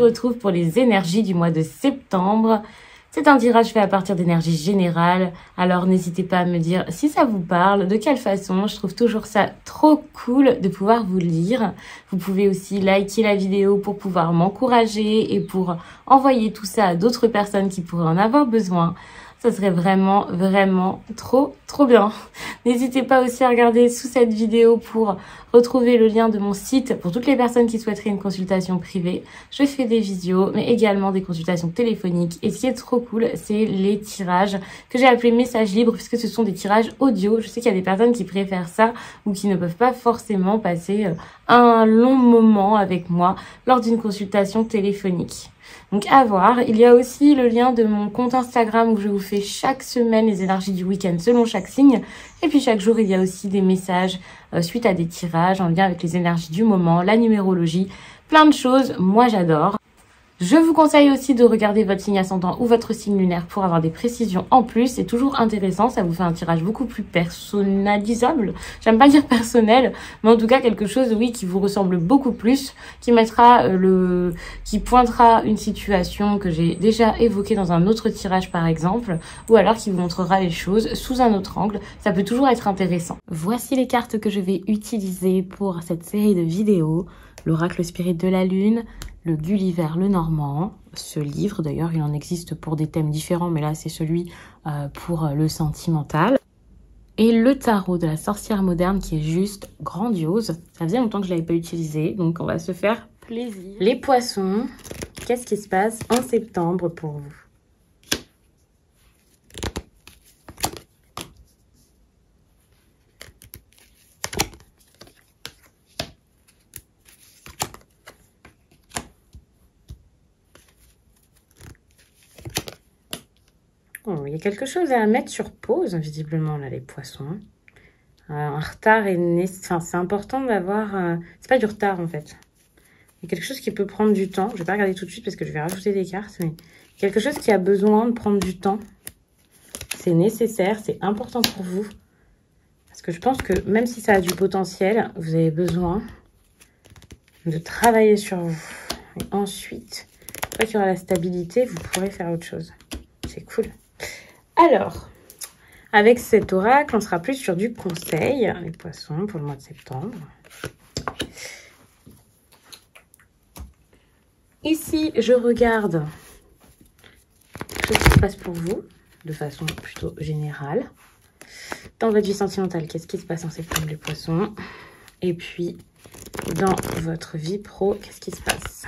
retrouve pour les énergies du mois de septembre. C'est un tirage fait à partir d'énergie générale, alors n'hésitez pas à me dire si ça vous parle, de quelle façon. Je trouve toujours ça trop cool de pouvoir vous lire. Vous pouvez aussi liker la vidéo pour pouvoir m'encourager et pour envoyer tout ça à d'autres personnes qui pourraient en avoir besoin. Ça serait vraiment trop bien. N'hésitez pas aussi à regarder sous cette vidéo pour retrouver le lien de mon site pour toutes les personnes qui souhaiteraient une consultation privée. Je fais des visios, mais également des consultations téléphoniques. Et ce qui est trop cool, c'est les tirages que j'ai appelés messages libres, puisque ce sont des tirages audio. Je sais qu'il y a des personnes qui préfèrent ça ou qui ne peuvent pas forcément passer un long moment avec moi lors d'une consultation téléphonique. Donc à voir. Il y a aussi le lien de mon compte Instagram où je vous fais chaque semaine les énergies du week-end selon chaque signe. Et puis chaque jour, il y a aussi des messages suite à des tirages en lien avec les énergies du moment, la numérologie, plein de choses. Moi, j'adore. Je vous conseille aussi de regarder votre signe ascendant ou votre signe lunaire pour avoir des précisions en plus. C'est toujours intéressant, ça vous fait un tirage beaucoup plus personnalisable. J'aime pas dire personnel, mais en tout cas quelque chose, oui, qui vous ressemble beaucoup plus, qui mettra qui pointera une situation que j'ai déjà évoquée dans un autre tirage par exemple, ou alors qui vous montrera les choses sous un autre angle. Ça peut toujours être intéressant. Voici les cartes que je vais utiliser pour cette série de vidéos. L'oracle spirit de la lune, le Gulliver le Normand, ce livre d'ailleurs il en existe pour des thèmes différents mais là c'est celui pour le sentimental. Et le tarot de la sorcière moderne qui est juste grandiose. Ça faisait longtemps que je ne l'avais pas utilisé donc on va se faire plaisir. Les poissons, qu'est-ce qui se passe en septembre pour vous ? Oh, il y a quelque chose à mettre sur pause, visiblement, là, les poissons. Un retard est nécessaire. Enfin, c'est important d'avoir... C'est pas du retard, en fait. Il y a quelque chose qui peut prendre du temps. Je vais pas regarder tout de suite parce que je vais rajouter des cartes. Mais quelque chose qui a besoin de prendre du temps. C'est nécessaire, c'est important pour vous. Parce que je pense que même si ça a du potentiel, vous avez besoin de travailler sur vous. Et ensuite, une fois qu'il y aura la stabilité, vous pourrez faire autre chose. C'est cool. Alors, avec cet oracle, on sera plus sur du conseil, les poissons, pour le mois de septembre. Ici, je regarde ce qui se passe pour vous, de façon plutôt générale. Dans votre vie sentimentale, qu'est-ce qui se passe en septembre, les poissons? Et puis, dans votre vie pro, qu'est-ce qui se passe?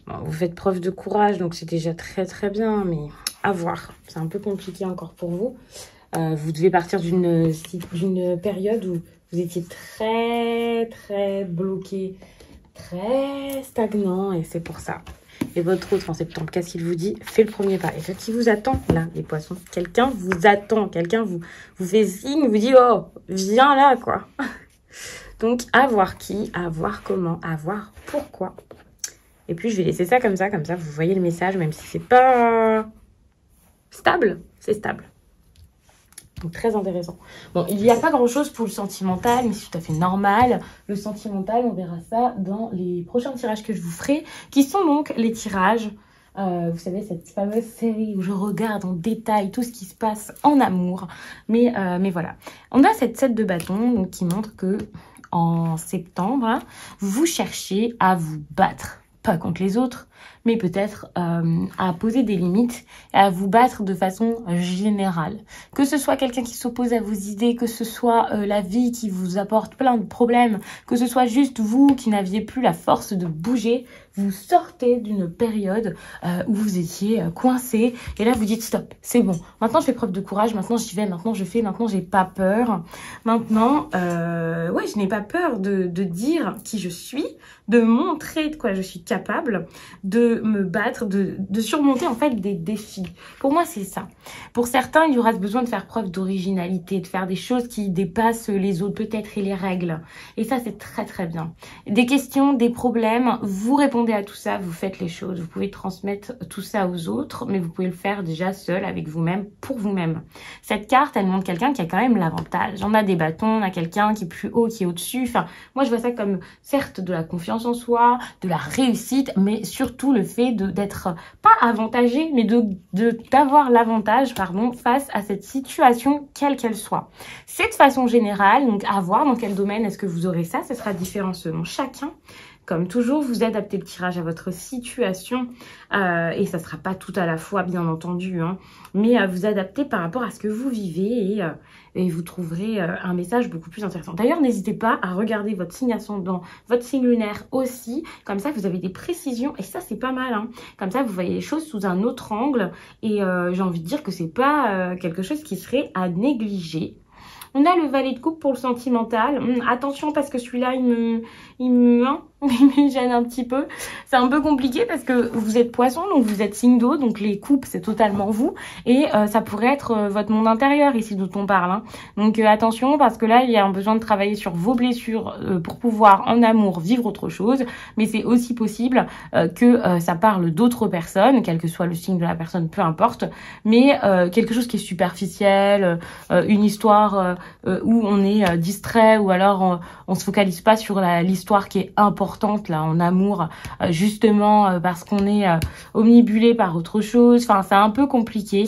Bon, vous faites preuve de courage, donc c'est déjà très bien, mais... à voir, c'est un peu compliqué encore pour vous. Vous devez partir d'une période où vous étiez très bloqué, très stagnant et c'est pour ça. Et votre autre en septembre, qu'est-ce qu'il vous dit? Fais le premier pas. Et ce qui vous attend là, les poissons, quelqu'un vous attend, quelqu'un vous fait signe, vous dit oh, viens là quoi. Donc à voir qui, à voir comment, à voir pourquoi. Et puis je vais laisser ça comme ça vous voyez le message, même si c'est pas... stable, c'est stable. Donc très intéressant. Bon, il n'y a pas grand-chose pour le sentimental, mais c'est tout à fait normal. Le sentimental, on verra ça dans les prochains tirages que je vous ferai, qui sont donc les tirages, vous savez, cette fameuse série où je regarde en détail tout ce qui se passe en amour. Mais voilà. On a cette 7 de bâton donc, qui montre que en septembre, vous cherchez à vous battre. Pas contre les autres, mais peut-être à poser des limites et à vous battre de façon générale. Que ce soit quelqu'un qui s'oppose à vos idées, que ce soit la vie qui vous apporte plein de problèmes, que ce soit juste vous qui n'aviez plus la force de bouger, vous sortez d'une période où vous étiez coincé et là vous dites stop, c'est bon. Maintenant je fais preuve de courage, maintenant j'y vais, maintenant je fais, maintenant j'ai pas peur. Maintenant, ouais, je n'ai pas peur de dire qui je suis, de montrer de quoi je suis capable, de me battre, de surmonter en fait des défis. Pour moi, c'est ça. Pour certains, il y aura besoin de faire preuve d'originalité, de faire des choses qui dépassent les autres peut-être et les règles. Et ça, c'est très bien. Des questions, des problèmes, vous répondez répondez à tout ça, vous faites les choses. Vous pouvez transmettre tout ça aux autres, mais vous pouvez le faire déjà seul, avec vous-même, pour vous-même. Cette carte, elle montre quelqu'un qui a quand même l'avantage. On a des bâtons, on a quelqu'un qui est plus haut, qui est au-dessus. Enfin, moi, je vois ça comme, certes, de la confiance en soi, de la réussite, mais surtout le fait d'être pas avantagé, mais d'avoir l'avantage, pardon, face à cette situation, quelle qu'elle soit. C'est de façon générale, donc à voir dans quel domaine est-ce que vous aurez ça. Ce sera différent selon chacun. Comme toujours, vous adaptez le tirage à votre situation et ça sera pas tout à la fois, bien entendu, hein, mais vous adaptez par rapport à ce que vous vivez et vous trouverez un message beaucoup plus intéressant. D'ailleurs, n'hésitez pas à regarder votre signe ascendant, votre signe lunaire aussi, comme ça vous avez des précisions et ça c'est pas mal, hein. Comme ça vous voyez les choses sous un autre angle et j'ai envie de dire que c'est pas quelque chose qui serait à négliger. On a le valet de coupe pour le sentimental. Attention parce que celui-là, il me gêne un petit peu. C'est un peu compliqué parce que vous êtes poisson, donc vous êtes signe d'eau, donc les coupes, c'est totalement vous. Et ça pourrait être votre monde intérieur ici dont on parle, hein. Donc attention parce que là, il y a un besoin de travailler sur vos blessures pour pouvoir en amour vivre autre chose. Mais c'est aussi possible que ça parle d'autres personnes, quel que soit le signe de la personne, peu importe. Mais quelque chose qui est superficiel, une histoire où on est distrait ou alors on se focalise pas sur l'histoire qui est importante là en amour, justement parce qu'on est omnibulé par autre chose. Enfin, c'est un peu compliqué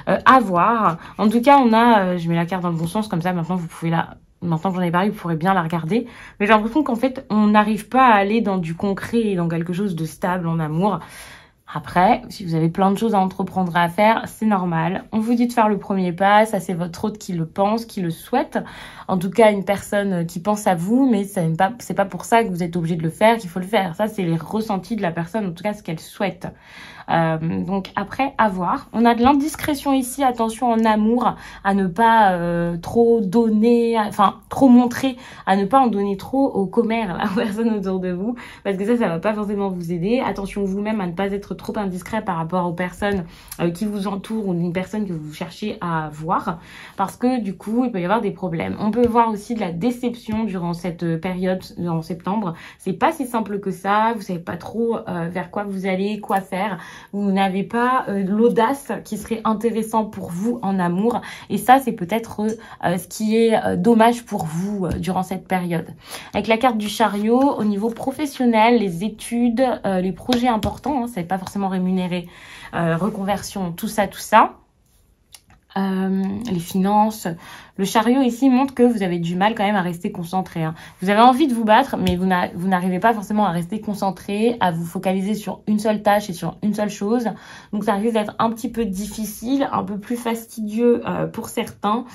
à voir. En tout cas, on a, je mets la carte dans le bon sens comme ça. Maintenant, vous pouvez maintenant que j'en ai parlé, vous pourrez bien la regarder. Mais j'ai l'impression qu'en fait, on n'arrive pas à aller dans du concret et dans quelque chose de stable en amour. Après, si vous avez plein de choses à entreprendre et à faire, c'est normal. On vous dit de faire le premier pas, ça c'est votre hôte qui le pense, qui le souhaite. En tout cas, une personne qui pense à vous, mais c'est pas pour ça que vous êtes obligé de le faire, qu'il faut le faire. Ça, c'est les ressentis de la personne, en tout cas ce qu'elle souhaite. Donc après, à voir. On a de l'indiscrétion ici, attention en amour, à ne pas trop donner, enfin trop montrer, à ne pas en donner trop aux commères, à la personne autour de vous, parce que ça va pas forcément vous aider. Attention vous-même à ne pas être trop indiscret par rapport aux personnes qui vous entourent ou une personne que vous cherchez à voir, parce que du coup, il peut y avoir des problèmes. On peut voir aussi de la déception durant cette période, en septembre. C'est pas si simple que ça, vous savez pas trop vers quoi vous allez, quoi faire. Vous n'avez pas l'audace qui serait intéressant pour vous en amour. Et ça, c'est peut-être ce qui est dommage pour vous durant cette période. Avec la carte du chariot, au niveau professionnel, les études, les projets importants, hein, c'est pas forcément rémunéré, reconversion, tout ça. Les finances. Le chariot ici montre que vous avez du mal quand même à rester concentré, hein. Vous avez envie de vous battre, mais vous n'arrivez pas forcément à rester concentré, à vous focaliser sur une seule tâche et sur une seule chose. Donc ça risque d'être un petit peu difficile, un peu plus fastidieux pour certains,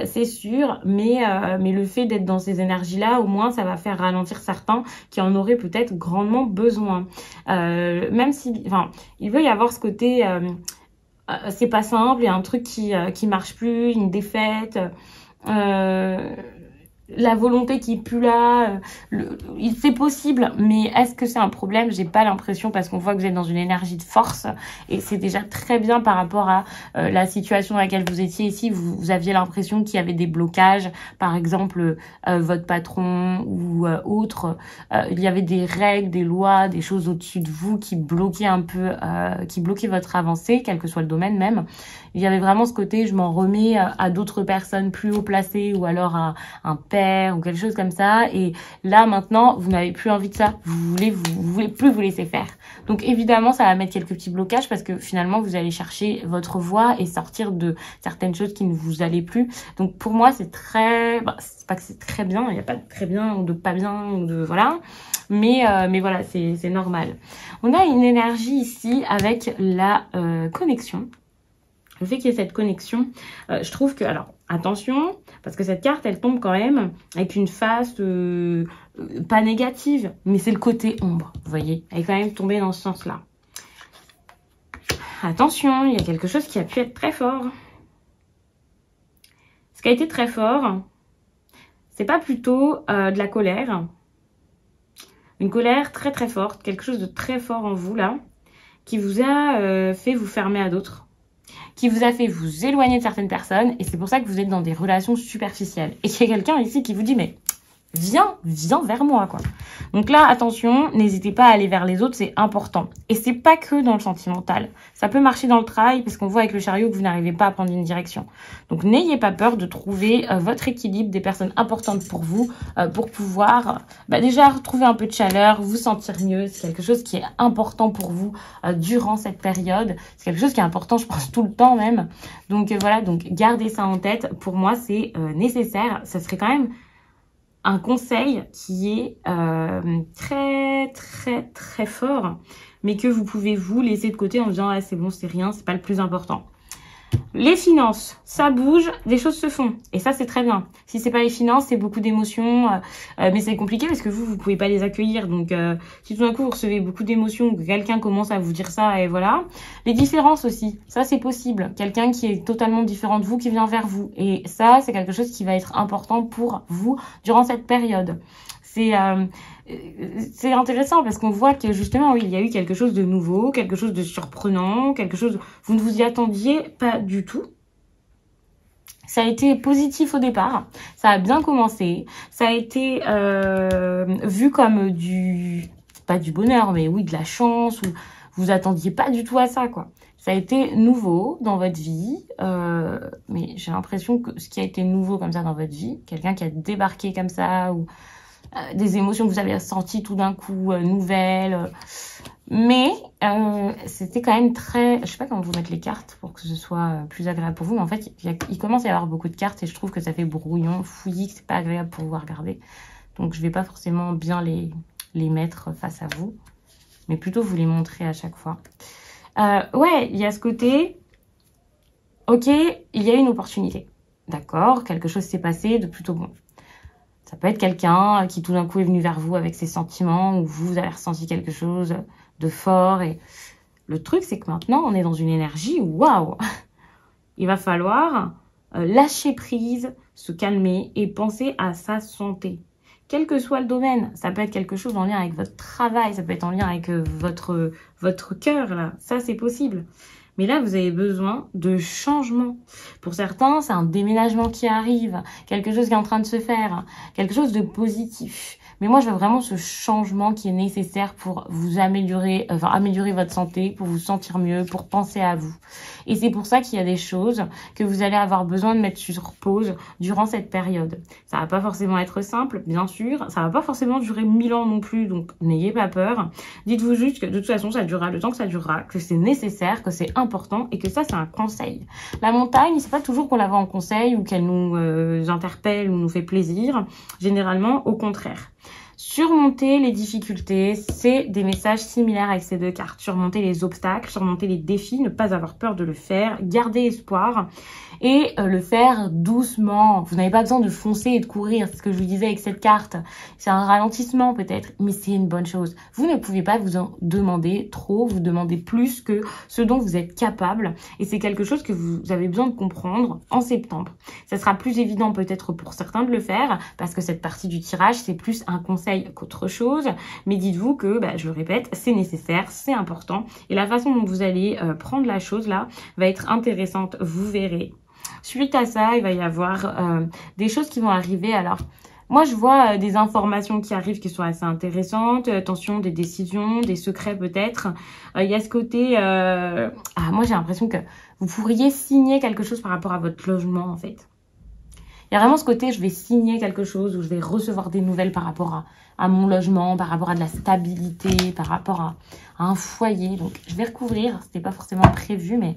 c'est sûr. Mais le fait d'être dans ces énergies-là, au moins, ça va faire ralentir certains qui en auraient peut-être grandement besoin. Même si, enfin, il veut y avoir ce côté... c'est pas simple, il y a un truc qui marche plus, une défaite, la volonté qui est plus là, c'est possible, mais est-ce que c'est un problème? J'ai pas l'impression, parce qu'on voit que vous êtes dans une énergie de force et c'est déjà très bien par rapport à la situation dans laquelle vous étiez ici. Vous aviez l'impression qu'il y avait des blocages, par exemple votre patron ou autre, il y avait des règles, des lois, des choses au-dessus de vous qui bloquaient un peu, qui bloquaient votre avancée, quel que soit le domaine même. Il y avait vraiment ce côté, je m'en remets à d'autres personnes plus haut placées ou alors à un père ou quelque chose comme ça. Et là, maintenant, vous n'avez plus envie de ça. Vous voulez plus vous laisser faire. Donc, évidemment, ça va mettre quelques petits blocages parce que finalement, vous allez chercher votre voie et sortir de certaines choses qui ne vous allaient plus. Donc, pour moi, c'est très... Bah, c'est pas que c'est très bien. Il n'y a pas de très bien ou de pas bien ou de... Voilà. Mais voilà, c'est normal. On a une énergie ici avec la connexion. Le fait qu'il y ait cette connexion, je trouve que... Alors, attention, parce que cette carte, elle tombe quand même avec une face pas négative, mais c'est le côté ombre, vous voyez. Elle est quand même tombée dans ce sens-là. Attention, il y a quelque chose qui a pu être très fort. Ce qui a été très fort, c'est pas plutôt de la colère. Une colère très très forte, quelque chose de très fort en vous, là, qui vous a fait vous fermer à d'autres, qui vous a fait vous éloigner de certaines personnes, et c'est pour ça que vous êtes dans des relations superficielles. Et qu'il y a quelqu'un ici qui vous dit, mais viens vers moi, quoi. Donc là, attention, n'hésitez pas à aller vers les autres, c'est important. Et c'est pas que dans le sentimental. Ça peut marcher dans le travail, parce qu'on voit avec le chariot que vous n'arrivez pas à prendre une direction. Donc n'ayez pas peur de trouver votre équilibre, des personnes importantes pour vous, pour pouvoir déjà retrouver un peu de chaleur, vous sentir mieux. C'est quelque chose qui est important pour vous durant cette période. C'est quelque chose qui est important, je pense, tout le temps même. Donc voilà, donc gardez ça en tête. Pour moi, c'est nécessaire. Ça serait quand même un conseil qui est très fort, mais que vous pouvez vous laisser de côté en disant ah, c'est bon, c'est rien, c'est pas le plus important. Les finances, ça bouge, des choses se font. Et ça, c'est très bien. Si c'est pas les finances, c'est beaucoup d'émotions. Mais c'est compliqué parce que vous pouvez pas les accueillir. Donc, si tout d'un coup, vous recevez beaucoup d'émotions, que quelqu'un commence à vous dire ça, et voilà. Les différences aussi, ça, c'est possible. Quelqu'un qui est totalement différent de vous, qui vient vers vous. Et ça, c'est quelque chose qui va être important pour vous durant cette période. C'est intéressant parce qu'on voit que justement, oui, il y a eu quelque chose de nouveau, quelque chose de surprenant, quelque chose, vous ne vous y attendiez pas du tout. Ça a été positif au départ, ça a bien commencé, ça a été vu comme pas du bonheur, mais oui, de la chance, ou vous attendiez pas du tout à ça, quoi. Ça a été nouveau dans votre vie, mais j'ai l'impression que ce qui a été nouveau comme ça dans votre vie, quelqu'un qui a débarqué comme ça, ou des émotions que vous avez ressenties tout d'un coup, nouvelles. Mais c'était quand même très... Je sais pas comment vous mettre les cartes pour que ce soit plus agréable pour vous. Mais en fait, il commence à y avoir beaucoup de cartes et je trouve que ça fait brouillon, fouillis, que c'est pas agréable pour vous regarder. Donc, je vais pas forcément bien les mettre face à vous, mais plutôt vous les montrer à chaque fois. Ouais, il y a ce côté... Ok, il y a une opportunité. D'accord, quelque chose s'est passé de plutôt bon. Ça peut être quelqu'un qui tout d'un coup est venu vers vous avec ses sentiments, ou vous avez ressenti quelque chose de fort. Et le truc, c'est que maintenant, on est dans une énergie, waouh! Il va falloir lâcher prise, se calmer et penser à sa santé. Quel que soit le domaine, ça peut être quelque chose en lien avec votre travail, ça peut être en lien avec votre cœur, là. Ça, c'est possible. Mais là, vous avez besoin de changement. Pour certains, c'est un déménagement qui arrive, quelque chose qui est en train de se faire, quelque chose de positif. Mais moi, je veux vraiment ce changement qui est nécessaire pour vous améliorer, améliorer votre santé, pour vous sentir mieux, pour penser à vous. Et c'est pour ça qu'il y a des choses que vous allez avoir besoin de mettre sur pause durant cette période. Ça va pas forcément être simple, bien sûr. Ça va pas forcément durer 1000 ans non plus, donc n'ayez pas peur. Dites-vous juste que de toute façon, ça durera le temps que ça durera, que c'est nécessaire, que c'est important et que ça, c'est un conseil. La montagne, c'est pas toujours qu'on la voit en conseil ou qu'elle nous interpelle ou nous fait plaisir. Généralement, au contraire. Surmonter les difficultés, c'est des messages similaires avec ces deux cartes. Surmonter les obstacles, surmonter les défis, ne pas avoir peur de le faire, garder espoir et le faire doucement. Vous n'avez pas besoin de foncer et de courir, c'est ce que je vous disais avec cette carte. C'est un ralentissement peut-être, mais c'est une bonne chose. Vous ne pouvez pas vous en demander trop, vous demandez plus que ce dont vous êtes capable. Et c'est quelque chose que vous avez besoin de comprendre en septembre. Ça sera plus évident peut-être pour certains de le faire, parce que cette partie du tirage, c'est plus un conseil qu'autre chose. Mais dites-vous que, je le répète, c'est nécessaire, c'est important. Et la façon dont vous allez prendre la chose là va être intéressante, vous verrez. Suite à ça, il va y avoir des choses qui vont arriver. Alors, moi, je vois des informations qui arrivent qui sont assez intéressantes. Attention, des décisions, des secrets peut-être. Il y a ce côté... moi, j'ai l'impression que vous pourriez signer quelque chose par rapport à votre logement, en fait. Il y a vraiment ce côté, je vais signer quelque chose ou je vais recevoir des nouvelles par rapport à mon logement, par rapport à de la stabilité, par rapport à un foyer. Donc, je vais recouvrir. C'était pas forcément prévu, mais...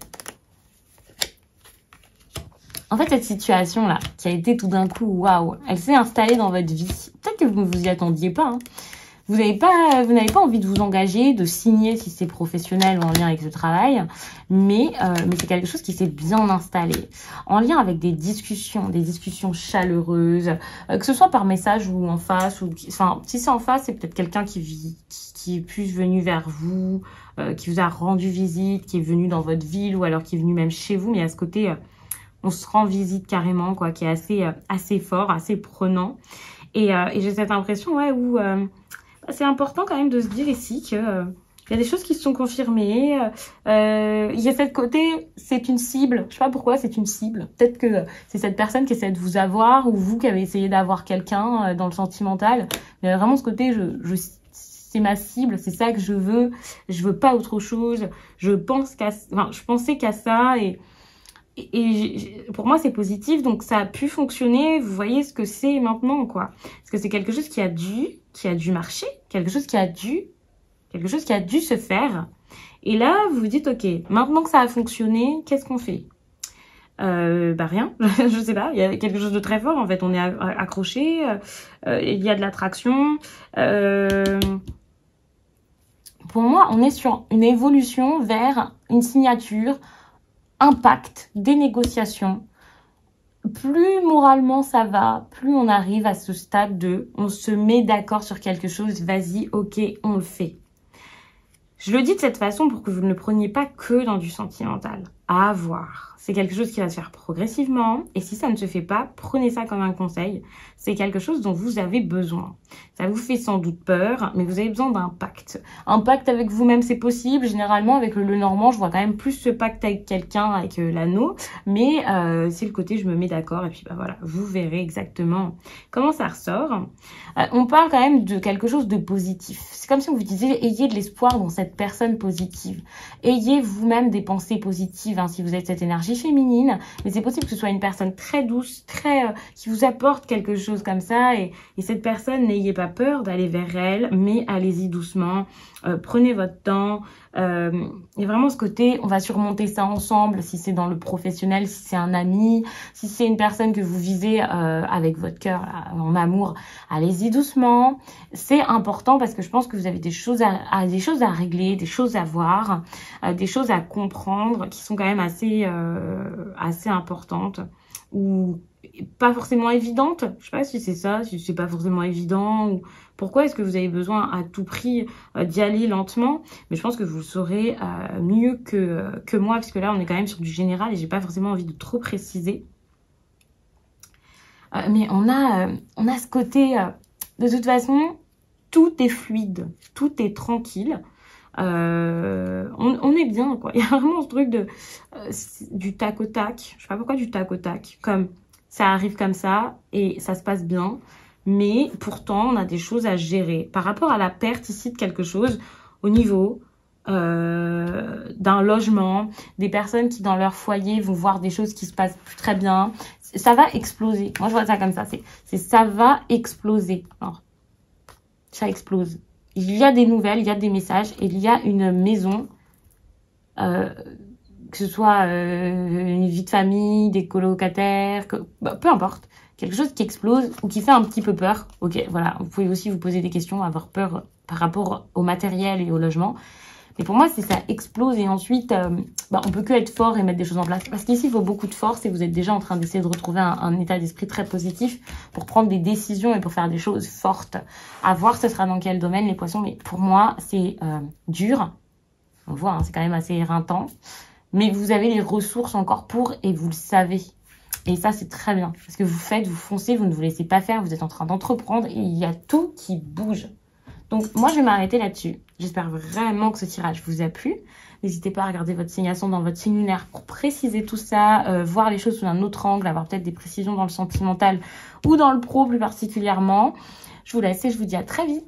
En fait, cette situation-là, qui a été tout d'un coup, waouh, elle s'est installée dans votre vie. Peut-être que vous ne vous y attendiez pas. Hein. Vous n'avez pas envie de vous engager, de signer si c'est professionnel ou en lien avec ce travail. Mais c'est quelque chose qui s'est bien installé. En lien avec des discussions chaleureuses, que ce soit par message ou en face. Enfin, si c'est en face, c'est peut-être quelqu'un qui est plus venu vers vous, qui vous a rendu visite, qui est venu dans votre ville ou alors qui est venu même chez vous. Mais à ce côté... on se rend visite carrément, quoi, qui est assez fort, assez prenant. Et j'ai cette impression, ouais, où c'est important quand même de se dire ici que Il y a des choses qui se sont confirmées. Il y a cette côté, c'est une cible. Je sais pas pourquoi c'est une cible. Peut-être que c'est cette personne qui essaie de vous avoir ou vous qui avez essayé d'avoir quelqu'un dans le sentimental. Mais vraiment ce côté, c'est ma cible, c'est ça que je veux pas autre chose. Je pensais qu'à ça et pour moi c'est positif, donc ça a pu fonctionner. Vous voyez ce que c'est maintenant, quoi. Parce que c'est quelque chose qui a dû marcher, quelque chose qui a dû se faire. Et là, vous vous dites, ok, maintenant que ça a fonctionné, qu'est-ce qu'on fait? Rien, je sais pas, il y a quelque chose de très fort, en fait, on est accroché, il y a de l'attraction. Pour moi, on est sur une évolution vers une signature, un pacte, des négociations. Plus moralement ça va, plus on arrive à ce stade de on se met d'accord sur quelque chose, vas-y, ok, on le fait. Je le dis de cette façon pour que vous ne le preniez pas que dans du sentimental. À voir. C'est quelque chose qui va se faire progressivement. Et si ça ne se fait pas, prenez ça comme un conseil. C'est quelque chose dont vous avez besoin. Ça vous fait sans doute peur, mais vous avez besoin d'un pacte. Un pacte avec vous-même, c'est possible. Généralement, avec le Normand, je vois quand même plus ce pacte avec quelqu'un, avec l'anneau. Mais c'est le côté, je me mets d'accord. Et puis, bah voilà, vous verrez exactement comment ça ressort. On parle quand même de quelque chose de positif. C'est comme si on vous disait, ayez de l'espoir dans cette personne positive. Ayez vous-même des pensées positives, hein, si vous êtes cette énergie féminine. Mais c'est possible que ce soit une personne très douce, qui vous apporte quelque chose comme ça. Et cette personne, n'ayez pas peur d'aller vers elle, mais allez-y doucement. Prenez votre temps. Et vraiment ce côté, on va surmonter ça ensemble, si c'est dans le professionnel, si c'est un ami, si c'est une personne que vous visez avec votre cœur en amour, allez-y doucement. C'est important parce que je pense que vous avez des choses à régler, des choses à voir, des choses à comprendre qui sont quand même assez importantes ou pas forcément évidentes. Je sais pas si c'est ça, si c'est pas forcément évident ou pourquoi est-ce que vous avez besoin à tout prix d'y aller lentement. Mais je pense que vous le saurez mieux que moi, parce que là on est quand même sur du général et j'ai pas forcément envie de trop préciser. Mais on a ce côté, de toute façon, tout est fluide, tout est tranquille. On est bien, quoi. Il y a vraiment ce truc du tac au tac. Je sais pas pourquoi du tac au tac. Comme ça arrive comme ça et ça se passe bien. Mais pourtant, on a des choses à gérer. Par rapport à la perte ici de quelque chose au niveau d'un logement, des personnes qui dans leur foyer vont voir des choses qui se passent plus très bien. Ça va exploser. Moi, je vois ça comme ça. Ça va exploser. Alors, ça explose. Il y a des nouvelles, il y a des messages, et il y a une maison, que ce soit une vie de famille, des colocataires, peu importe, quelque chose qui explose ou qui fait un petit peu peur. Ok, voilà, vous pouvez aussi vous poser des questions, avoir peur par rapport au matériel et au logement. Mais pour moi, si ça explose et ensuite, on peut que être fort et mettre des choses en place. Parce qu'ici, il faut beaucoup de force et vous êtes déjà en train d'essayer de retrouver un état d'esprit très positif pour prendre des décisions et pour faire des choses fortes. À voir, ce sera dans quel domaine, les poissons. Mais pour moi, c'est dur. On voit, hein, c'est quand même assez éreintant. Mais vous avez les ressources encore pour et vous le savez. Et ça, c'est très bien. Parce que vous foncez, vous ne vous laissez pas faire. Vous êtes en train d'entreprendre et il y a tout qui bouge. Donc, moi, je vais m'arrêter là-dessus. J'espère vraiment que ce tirage vous a plu. N'hésitez pas à regarder votre signe ascendant dans votre signe lunaire pour préciser tout ça, voir les choses sous un autre angle, avoir peut-être des précisions dans le sentimental ou dans le pro plus particulièrement. Je vous laisse et je vous dis à très vite.